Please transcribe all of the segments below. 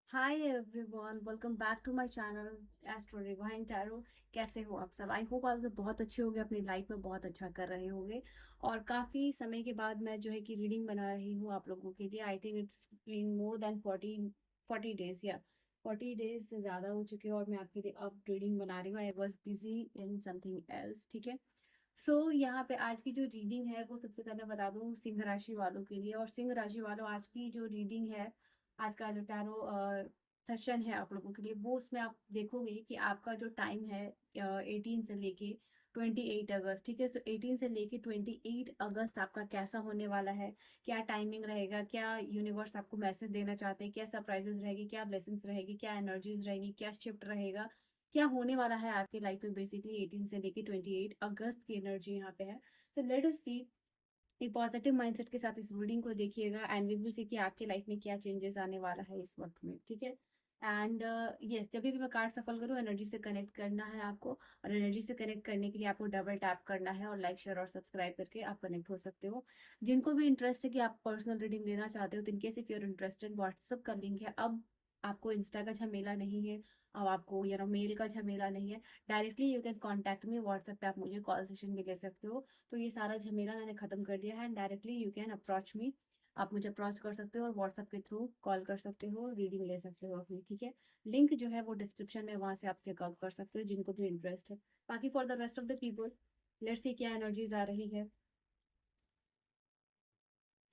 Hi everyone, welcome back to my channel Astro Divine Tarot. कैसे हो आप सब? आई होप आप सब बहुत अच्छे होंगे, अपनी लाइफ में बहुत अच्छा कर रहे होंगे। और काफ़ी समय के बाद मैं जो है कि रीडिंग बना रही हूँ आप लोगों के लिए। I think it's been more than 40 days या 40 डेज से ज़्यादा हो चुके हैं और मैं आपके लिए अब रीडिंग बना रही हूँ। I was busy in something else, ठीक है। यहाँ पे आज की जो रीडिंग है वो सबसे पहले बता दूं सिंह राशि वालों के लिए। और सिंह राशि वालों, आज की जो रीडिंग है, आज का जो टैरो सेशन है आप लोगों के लिए, वो उसमें आप देखोगे कि आपका जो टाइम है 18 से लेके 28 अगस्त, ठीक है। 18 से लेके 28 अगस्त आपका कैसा होने वाला है, क्या टाइमिंग रहेगा, क्या यूनिवर्स आपको मैसेज देना चाहते हैं, क्या सरप्राइजेस रहेगी, क्या ब्लेसिंग्स रहेगी, क्या एनर्जीज रहेंगी, क्या शिफ्ट रहेगा, क्या होने वाला है आपकी लाइफ में। बेसिकली 18 से लेके 28 अगस्त की एनर्जी यहाँ पे है। तो लेट अस सी, एक पॉजिटिव माइंडसेट के साथ इस रीडिंग को देखिएगा एंड वी विल सी कि आपके लाइफ में क्या चेंजेस आने वाला है इस वक्त में, ठीक है। एंड यस, जब भी मैं कार्ड सफल करूँ, एनर्जी से कनेक्ट करना है आपको। और एनर्जी से कनेक्ट करने के लिए आपको डबल टैप करना है और लाइक शेयर और सब्सक्राइब करके आप कनेक्ट हो सकते हो। जिनको भी इंटरेस्ट है कि आप पर्सनल रीडिंग लेना चाहते हो, तो in case if you are interested, WhatsApp का लिंक है। अब आपको इंस्टा का झमेला नहीं है, अब आपको मेल का झमेला नहीं है। Directly you can contact me WhatsApp पे, आप मुझे कॉल सेशन भी ले सकते हो। तो ये सारा झमेला मैंने खत्म कर दिया है and directly you can approach me. आप मुझे अप्रोच कर सकते हो और व्हाट्सएप के थ्रू कॉल कर सकते हो, रीडिंग ले सकते हो अपनी, ठीक है। लिंक जो है वो डिस्क्रिप्शन में, वहां से आप चेकआउट कर सकते हो जिनको भी इंटरेस्ट है। बाकी for the rest of the people, let's see क्या एनर्जीज आ रही है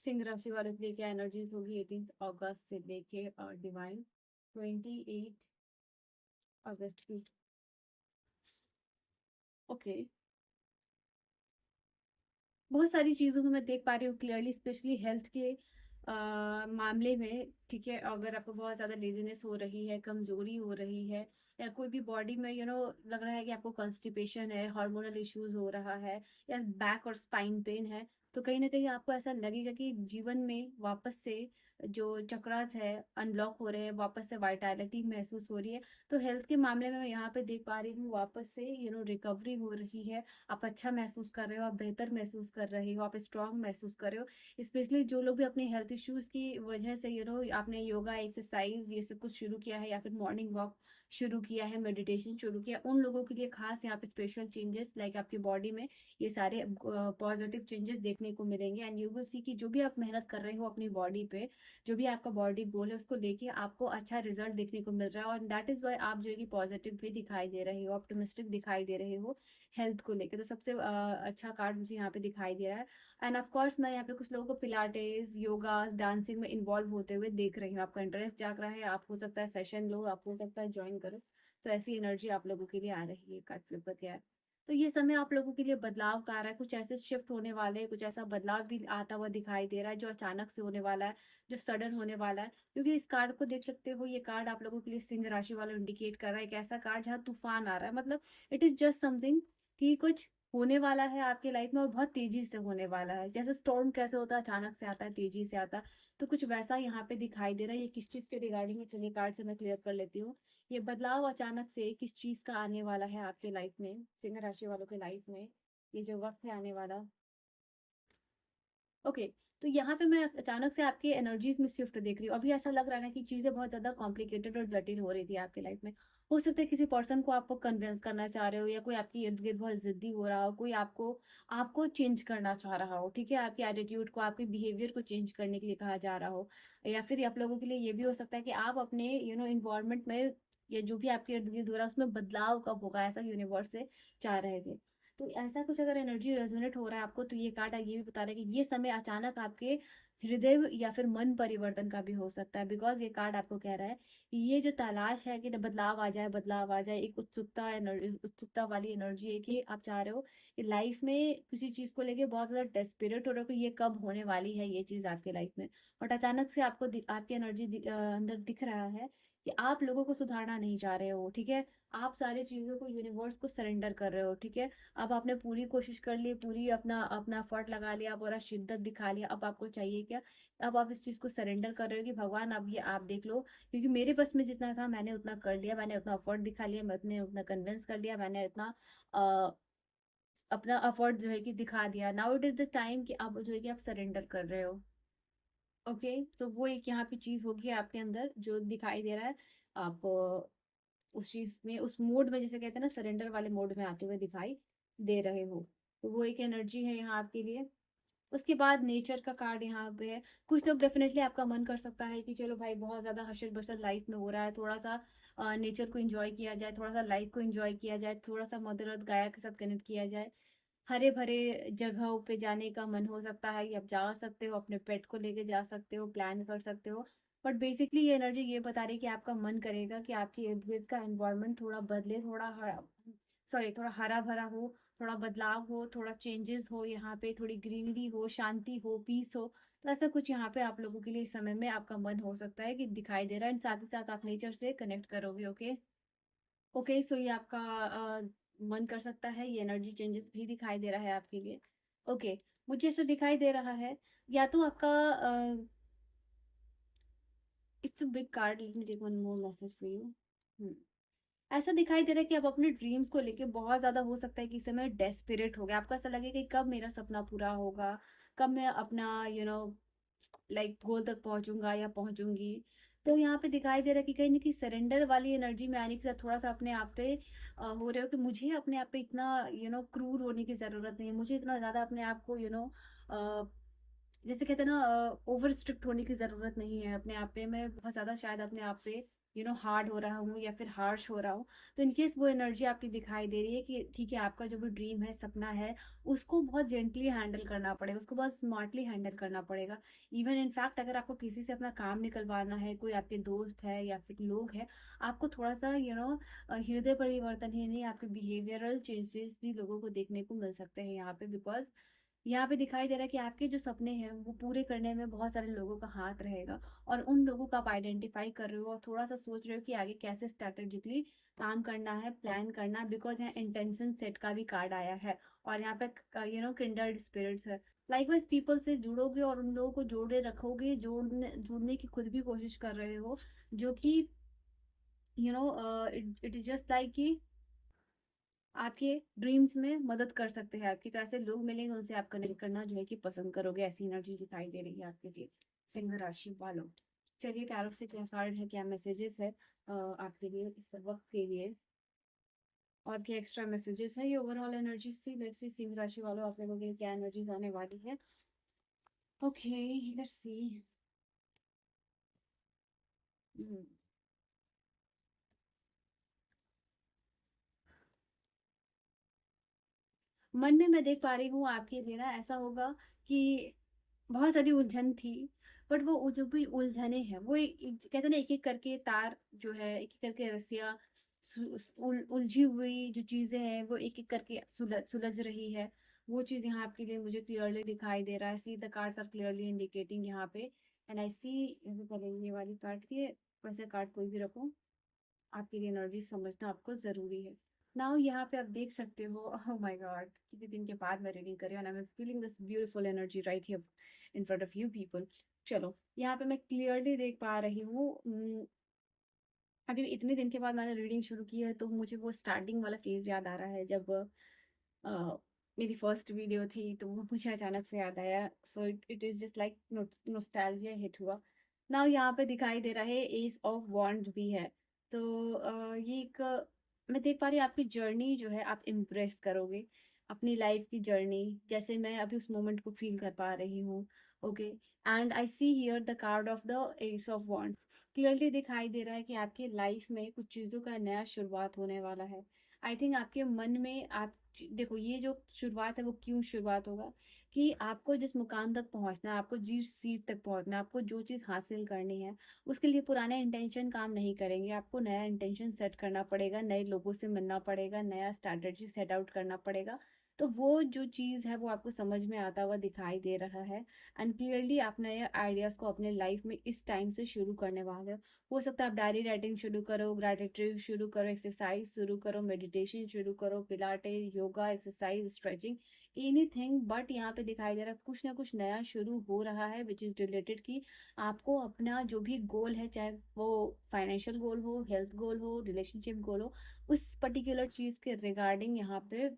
सिंह राशि वालों के लिए। क्या एनर्जीज होगी 18 अगस्त से लेके डिवाइन 28 अगस्त की। ओके, बहुत सारी चीज़ों को मैं देख पा रही हूँ क्लियरली, स्पेशली हेल्थ के मामले में, ठीक है। अगर आपको बहुत ज़्यादा लेजीनेस हो रही है, कमजोरी हो रही है, या कोई भी बॉडी में लग रहा है कि आपको कॉन्स्टिपेशन है, हार्मोनल इश्यूज हो रहा है, या बैक और स्पाइन पेन है, तो कहीं ना कहीं आपको ऐसा लगेगा कि जीवन में वापस से जो चक्रास है अनब्लॉक हो रहे हैं, वापस से वाइटैलिटी महसूस हो रही है। तो हेल्थ के मामले में मैं यहाँ पे देख पा रही हूँ वापस से रिकवरी हो रही है। आप अच्छा महसूस कर रहे हो, आप बेहतर महसूस कर रहे हो, आप स्ट्रांग महसूस कर रहे हो। स्पेशली जो लोग भी अपने हेल्थ इश्यूज की वजह से आपने योगा एक्सरसाइज ये सब कुछ शुरू किया है, या फिर मॉर्निंग वॉक शुरू किया है, मेडिटेशन शुरू किया, उन लोगों के लिए खास यहाँ पे स्पेशल चेंजेस लाइक आपकी बॉडी में ये सारे पॉजिटिव चेंजेस देखने को मिलेंगे। एंड यू विल सी कि जो भी आप मेहनत कर रहे हो अपनी बॉडी पे, जो भी आपका बॉडी गोल है, उसको लेके आपको अच्छा रिजल्ट देखने को मिल रहा है। और दैट इज वाई आप जो है कि पॉजिटिव भी दिखाई दे रहे हो, ऑप्टिमिस्टिक दिखाई दे रहे हो हेल्थ को लेके। तो सबसे अच्छा कार्ड मुझे यहाँ पे दिखाई दे रहा है। एंड ऑफ कोर्स मैं यहाँ पे कुछ लोगों को पिलाटेस, योगा, डांसिंग में इन्वॉल्व होते हुए देख रही हूँ। आपका इंटरेस्ट जाग रहा है, आप हो सकता है सेशन लो, आप हो सकता है ज्वाइन करो। तो ऐसी एनर्जी आप लोगों के लिए आ रही है, कार्ड फ्लिप करके है। तो ये समय आप लोगों के लिए बदलाव का आ रहा है, कुछ ऐसे शिफ्ट होने वाले हैं, कुछ ऐसा बदलाव भी आता हुआ दिखाई दे रहा है जो अचानक से होने वाला है, जो सडन होने वाला है। क्योंकि इस कार्ड को देख सकते हो, ये कार्ड आप लोगों के लिए सिंह राशि वाला इंडिकेट कर रहा है, एक ऐसा कार्ड जहाँ तूफान आ रहा है। मतलब इट इज जस्ट समथिंग कि कुछ होने वाला है आपके लाइफ में और बहुत तेजी से होने वाला है। जैसे स्टॉर्म कैसे होता है, अचानक से आता है, तेजी से आता है, तो कुछ वैसा यहाँ पे दिखाई दे रहा है। ये किस चीज के रिगार्डिंग है, चलिए कार्ड से मैं क्लियर कर लेती हूँ। ये बदलाव अचानक से किस चीज का आने वाला है आपके लाइफ में, सिंह राशि वालों के लाइफ में, ये जो वक्त है आने वाला। ओके, तो यहाँ पे मैं अचानक से आपके एनर्जीज में शिफ्ट देख रही हूँ। अभी ऐसा लग रहा है ना कि चीजें बहुत ज्यादा कॉम्प्लिकेटेड और जटिल हो रही थी आपके लाइफ में। हो सकता है किसी पर्सन को आपको कन्विंस करना चाह रहे हो, या कोई आपकी इर्द गिर्द बहुत जिद्दी हो रहा हो, कोई आपको आपको चेंज करना चाह रहा हो, ठीक है। आपकी एटीट्यूड को, आपके बिहेवियर को चेंज करने के लिए कहा जा रहा हो। या फिर आप लोगों के लिए ये भी हो सकता है कि आप अपने इन्वायरमेंट में, या जो भी आपके इर्द गिर्द हो रहा है उसमें बदलाव कब होगा, ऐसा यूनिवर्स से चाह रहे थे। तो ऐसा कुछ अगर एनर्जी रेजोनेट हो रहा है आपको, तो ये कार्ड ये भी बता रहा है कि ये समय अचानक आपके हृदय या फिर मन परिवर्तन का भी हो सकता है। बिकॉज ये कार्ड आपको कह रहा है कि ये जो तलाश है कि बदलाव आ जाए, बदलाव आ जाए, एक उत्सुकता एनर्जी, उत्सुकता वाली एनर्जी है कि आप चाह रहे हो कि लाइफ में किसी चीज को लेके बहुत ज्यादा डेस्परेट हो रहे हो कि ये कब होने वाली है ये चीज आपके लाइफ में। बट अचानक से आपको आपकी एनर्जी अंदर दिख रहा है कि आप लोगों को सुधारना नहीं चाह रहे हो, ठीक है। आप सारी चीजों को, यूनिवर्स को सरेंडर कर रहे हो, ठीक है। अब आपने पूरी कोशिश कर ली, पूरी अपना अपना एफर्ट लगा लिया, पूरा शिद्दत दिखा लिया, अब आपको चाहिए क्या? अब आप इस चीज को सरेंडर कर रहे हो कि भगवान अब ये आप देख लो, क्योंकि मेरे बस में जितना था मैंने उतना कर लिया, मैंने उतना एफर्ट दिखा लिया, मैंने उतना कन्विंस कर लिया, मैंने इतना अ, अपना एफर्ट जो है कि दिखा दिया। Now it is the time कि अब जो है कि आप सरेंडर कर रहे हो। ओके, तो वो एक यहाँ पे चीज़ होगी आपके अंदर जो दिखाई दे रहा है। आप उस चीज़ में, उस मोड में, जिसे कहते हैं ना, सरेंडर वाले मोड में आते हुए दिखाई दे रहे हो। तो वो एक एनर्जी है यहाँ आपके लिए। उसके बाद नेचर का कार्ड यहाँ पे है। कुछ लोग डेफिनेटली, आपका मन कर सकता है कि चलो भाई बहुत ज़्यादा हशर बशर लाइफ में हो रहा है, थोड़ा सा नेचर को एंजॉय किया जाए, थोड़ा सा लाइफ को एंजॉय किया जाए, थोड़ा सा मदर अर्थ गाया के साथ कनेक्ट किया जाए। हरे भरे जगहों पे जाने का मन हो सकता है कि आप जा सकते हो, अपने पेट को लेके जा सकते हो, प्लान कर सकते हो। बट बेसिकली ये एनर्जी ये बता रही है कि आपका मन करेगा कि आपके इर्द गिर्द का एनवायरनमेंट थोड़ा बदले, थोड़ा हरा, सॉरी, थोड़ा हरा भरा हो, थोड़ा बदलाव हो, थोड़ा चेंजेस हो, यहाँ पे थोड़ी ग्रीनरी हो, शांति हो, पीस हो। तो ऐसा कुछ यहाँ पे आप लोगों के लिए इस समय में आपका मन हो सकता है कि दिखाई दे रहा है, साथ ही साथ आप नेचर से कनेक्ट करोगे। ओके। ओके, सो ये आपका मन कर सकता है, ये एनर्जी चेंजेस भी दिखाई दे रहा है आपके लिए। ओके, मुझे ऐसा दिखाई दे रहा है, या तो आपका it's a big card, let me take one more message for you. ऐसा दिखाई दे रहा है कि आप अपने ड्रीम्स को लेके बहुत ज्यादा, हो सकता है कि इस समय डेस्परेट हो गया, आपको ऐसा लगे कि कब मेरा सपना पूरा होगा, कब मैं अपना लाइक गोल तक पहुंचूंगा या पहुंचूंगी। तो यहाँ पे दिखाई दे रहा है कि कहीं ना कहीं सरेंडर वाली एनर्जी में आने के साथ थोड़ा सा अपने आप पे हो रहे हो कि मुझे अपने आप पे इतना क्रूर होने की जरूरत नहीं है, मुझे इतना ज्यादा अपने आप को जैसे कहते हैं ना, ओवर स्ट्रिक्ट होने की जरूरत नहीं है अपने आप पे। मैं बहुत ज्यादा शायद अपने आप पे हार्ड हो रहा हूँ या फिर हार्श हो रहा हूँ। तो इनकेस वो एनर्जी आपकी दिखाई दे रही है कि ठीक है, आपका जो भी ड्रीम है, सपना है, उसको बहुत जेंटली हैंडल करना पड़ेगा, उसको बहुत स्मार्टली हैंडल करना पड़ेगा। इवन इनफैक्ट अगर आपको किसी से अपना काम निकलवाना है, कोई आपके दोस्त है या फिर लोग हैं, आपको थोड़ा सा हृदय परिवर्तन ही नहीं, आपके बिहेवियरल चेंजेस भी लोगों को देखने को मिल सकते हैं यहाँ पे। बिकॉज यहाँ पे दिखाई दे रहा है कि आपके जो सपने हैं वो पूरे करने में बहुत सारे लोगों का हाथ रहेगा, और उन लोगों को आप आइडेंटिफाई कर रहे हो और थोड़ा सा सोच रहे हो कि आगे कैसे स्ट्रेटेजिकली काम करना है, प्लान करना है। बिकॉज यहाँ इंटेंशन सेट का भी कार्ड आया है, और यहाँ पे किंडर्ड स्पिरिट्स है। लाइकवाइज पीपल से जुड़ोगे और उन लोगों को जोड़े रखोगे, जोड़ने जुड़ने की खुद भी कोशिश कर रहे हो, जो कि इट इज जस्ट लाइक कि आपके ड्रीम्स में मदद कर सकते हैं आपकी। तो ऐसे लोग मिलेंगे, उनसे आप कनेक्ट करना जो है कि पसंद करोगे, ऐसी एनर्जी दिखाई दे रही है आपके लिए, सिंह राशि वालों। चलिए, टैरो से क्या कार्ड है, क्या मैसेजेस है आपके लिए इस वक्त के लिए, और क्या एक्स्ट्रा मैसेजेस है। ये ओवरऑल एनर्जीज थी। लेट्स सी सिंह राशि वालों, आप लोगों के लिए क्या एनर्जीज आने वाली है। Okay, let's see. मन में मैं देख पा रही हूँ आपके लिए ना, ऐसा होगा कि बहुत सारी उलझन थी, बट वो जो भी उलझने हैं वो कहते हैं ना, एक एक करके तार जो है, एक एक करके रस्सियाँ, उलझी हुई जो चीजें हैं वो एक एक करके सुलझ रही है। वो चीज यहाँ आपके लिए मुझे क्लियरली दिखाई दे रहा है। See the cards are clearly indicating यहाँ पे। एंड आई सी, पहले ये वाली कार्ड थी, वैसे कार्ड कोई भी रखो, आपके लिए एनर्जी समझना आपको जरूरी है। नाउ यहाँ पे आप देख सकते हो, ओह माय गॉड, कितने दिन के बाद मैं रीडिंग कर रही हूँ, I am feeling this beautiful energy right here in front of you people. चलो, यहाँ पे मैं क्लियरली देख पा रही हूँ। अभी इतने दिन के बाद मैंने रीडिंग शुरू की है, तो मुझे वो स्टार्टिंग वाला फेज याद आ रहा है, जब अ, मेरी फर्स्ट वीडियो थी, तो वो मुझे अचानक से याद आया। So it is just like nostalgia hit हुआ। नाउ यहाँ पे दिखाई दे रहा है एस ऑफ वॉन्ड भी है। तो ये एक मैं देख पा रही हूँ आपकी जर्नी जो है, आप इम्प्रेस करोगे अपनी लाइफ की जर्नी, जैसे मैं अभी उस मोमेंट को फील कर पा रही हूँ। Okay, and I see here the card of the S of wands. Clearly दिखाई दे रहा है कि आपकी लाइफ में कुछ चीज़ों का नया शुरुआत होने वाला है। आई थिंक आपके मन में आप देखो, ये जो शुरुआत है वो क्यों शुरुआत होगा, कि आपको जिस मुकाम तक पहुंचना है, आपको जिस सीट तक पहुंचना है, आपको जो चीज़ हासिल करनी है, उसके लिए पुराने इंटेंशन काम नहीं करेंगे। आपको नया इंटेंशन सेट करना पड़ेगा, नए लोगों से मिलना पड़ेगा, नया स्ट्रैटेजी सेट आउट करना पड़ेगा। तो वो जो चीज़ है वो आपको समझ में आता हुआ दिखाई दे रहा है। एंड क्लियरली आप नए आइडियाज़ को अपने लाइफ में इस टाइम से शुरू करने वाले हो सकता है आप डायरी राइटिंग शुरू करो, ग्रेटिट्यूड शुरू करो, एक्सरसाइज शुरू करो, मेडिटेशन शुरू करो, पिलाटे, yoga, exercise, stretching, anything. But यहाँ पे दिखाई दे रहा है कुछ ना कुछ नया शुरू हो रहा है, विच इज रिलेटेड कि आपको अपना जो भी गोल है, चाहे वो फाइनेंशियल गोल हो, हेल्थ गोल हो, रिलेशनशिप गोल हो, उस पर्टिकुलर चीज के रिगार्डिंग यहाँ पे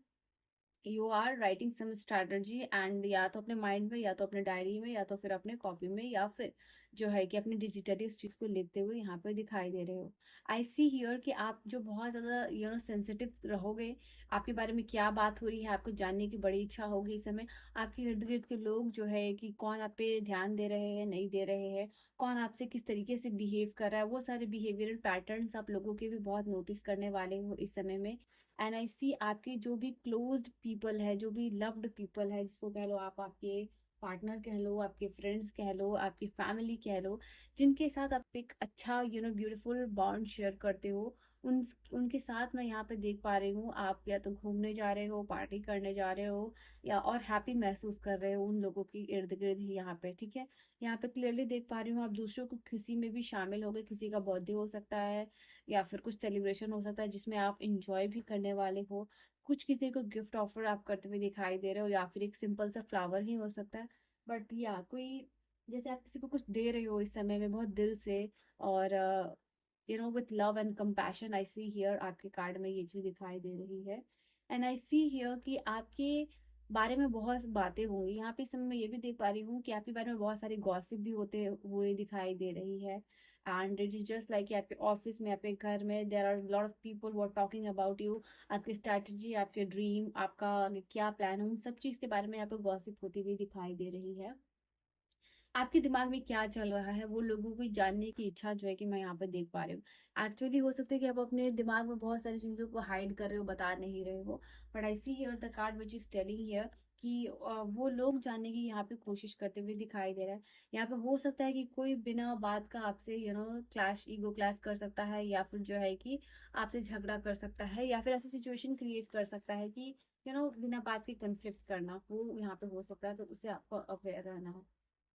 you are writing some strategy and या तो अपने माइंड में या तो अपने डायरी में या तो फिर अपने कॉपी में या फिर जो है कि अपने डिजिटली उस चीज़ को लिखते हुए यहाँ पे दिखाई दे रहे हो। आई सी हियर कि आप जो बहुत ज़्यादा सेंसिटिव रहोगे, आपके बारे में क्या बात हो रही है आपको जानने की बड़ी इच्छा होगी इस समय। आपके इर्द गिर्द के लोग जो है कि कौन आप पे ध्यान दे रहे हैं नहीं दे रहे हैं, कौन आपसे किस तरीके से बिहेव कर रहा है, वो सारे बिहेवियरल पैटर्न्स आप लोगों के भी बहुत नोटिस करने वाले हो इस समय में। एंड आई सी आपके जो भी क्लोज्ड पीपल है, जो भी लव्ड पीपल है, जिसको कह लो आप, आपके पार्टनर कह लो, आपके फ्रेंड्स कह लो, आपकी फैमिली कह लो, जिनके साथ आप एक अच्छा ब्यूटीफुल बॉन्ड शेयर करते हो, उन उनके साथ मैं यहाँ पे देख पा रही हूँ आप या तो घूमने जा रहे हो, पार्टी करने जा रहे हो, या और हैप्पी महसूस कर रहे हो उन लोगों की इर्द गिर्द ही यहाँ पे। ठीक है, यहाँ पे क्लियरली देख पा रही हूँ आप दूसरों को किसी में भी शामिल हो गए, किसी का बर्थडे हो सकता है या फिर कुछ सेलिब्रेशन हो सकता है जिसमें आप इंजॉय भी करने वाले हो, कुछ किसी को गिफ्ट ऑफर आप करते हुए दिखाई दे रहे हो या फिर एक सिंपल सा फ्लावर ही हो सकता है। बट या कोई, जैसे आप किसी को कुछ दे रहे हो इस समय में बहुत दिल से, और with love and compassion, I see here आपके कार्ड में ये चीज दिखाई दे रही है। एंड आई सी हियर कि आपके बारे में बहुत बातें होंगी यहाँ पे। इस समय मैं ये भी देख पा रही हूँ कि आपके बारे में बहुत सारी गॉसिप भी होते हुए दिखाई दे रही है। And it is just like आपके ऑफिस में, आपके घर में there are lot of people who are talking about you. आपकी स्ट्रैटेजी, आपके ड्रीम, आपका क्या प्लान है, उन सब चीज के बारे में यहाँ पे गॉसिप होती हुई दिखाई दे रही है। आपके दिमाग में क्या चल रहा है वो लोगों को जानने की इच्छा जो है कि मैं यहाँ पे देख पा रही हूँ। एक्चुअली हो सकता है कि आप अपने दिमाग में बहुत सारी चीजों को हाइड कर रहे हो, बता नहीं रहे हो, but I see here the card which is telling here कि वो लोग जानने की यहाँ पे कोशिश करते हुए दिखाई दे रहा है। यहाँ पे हो सकता है कि कोई बिना बात का आपसे क्लैश, ईगो क्लैश कर सकता है, या फिर जो है कि आपसे झगड़ा कर सकता है, या फिर ऐसी सिचुएशन क्रिएट कर सकता है कि बिना बात के कंफ्लिक्ट करना, वो यहाँ पे हो सकता है, तो उससे आपको अवेयर रहना है।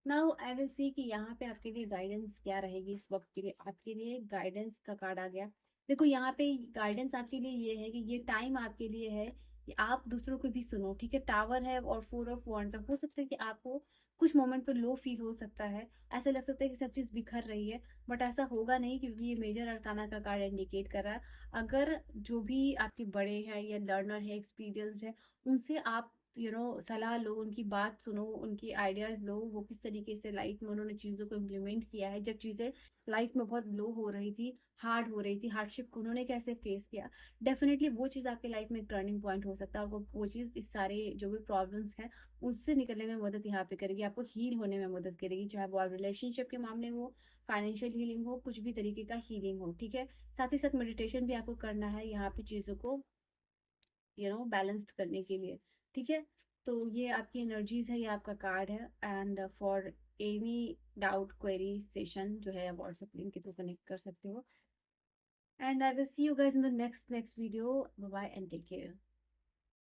नाउ आई विल सी कि यहाँ पे आपके लिए गाइडेंस क्या रहेगी इस वक्त के लिए। आपके लिए गाइडेंस का कार्ड आ गया। देखो यहाँ पे गाइडेंस आपके लिए ये है कि ये टाइम आपके लिए है कि आप दूसरों को भी सुनो। ठीक है, टावर है और 4 ऑफ वांड्स हो सकता है कि आपको कुछ मोमेंट पर लो फील हो सकता है, ऐसा लग सकता है कि सब चीज बिखर रही है, बट ऐसा होगा नहीं क्योंकि ये मेजर अरकाना का कार्ड इंडिकेट कर रहा है। अगर जो भी आपके बड़े हैं या लर्नर है, एक्सपीरियंस है, उनसे आप सलाह लो, उनकी बात सुनो, उनकी आइडियाज लो, वो किस तरीके से लाइफ में उन्होंने चीज़ों को इम्प्लीमेंट किया है, जब चीज़ें लाइफ में बहुत लो हो रही थी, हार्ड हो रही थी, हार्डशिप को उन्होंने कैसे फेस किया। डेफिनेटली वो चीज़ आपके लाइफ में एक टर्निंग पॉइंट हो सकता है, और वो चीज़ इस सारे जो भी प्रॉब्लम्स हैं उससे निकलने में मदद यहाँ पे करेगी, आपको हील होने में मदद करेगी, चाहे वो रिलेशनशिप के मामले हो, फाइनेंशियल हीलिंग हो, कुछ भी तरीके का हीलिंग हो। ठीक है, साथ ही साथ मेडिटेशन भी आपको करना है यहाँ पे चीज़ों को बैलेंस्ड करने के लिए। ठीक है, तो ये आपकी एनर्जीज है, ये आपका कार्ड है। And for any doubt query session जो है व्हाट्सएप लिंक के थ्रू कनेक्ट कर सकते हो। And I will see you guys in the next video. Bye bye and take care.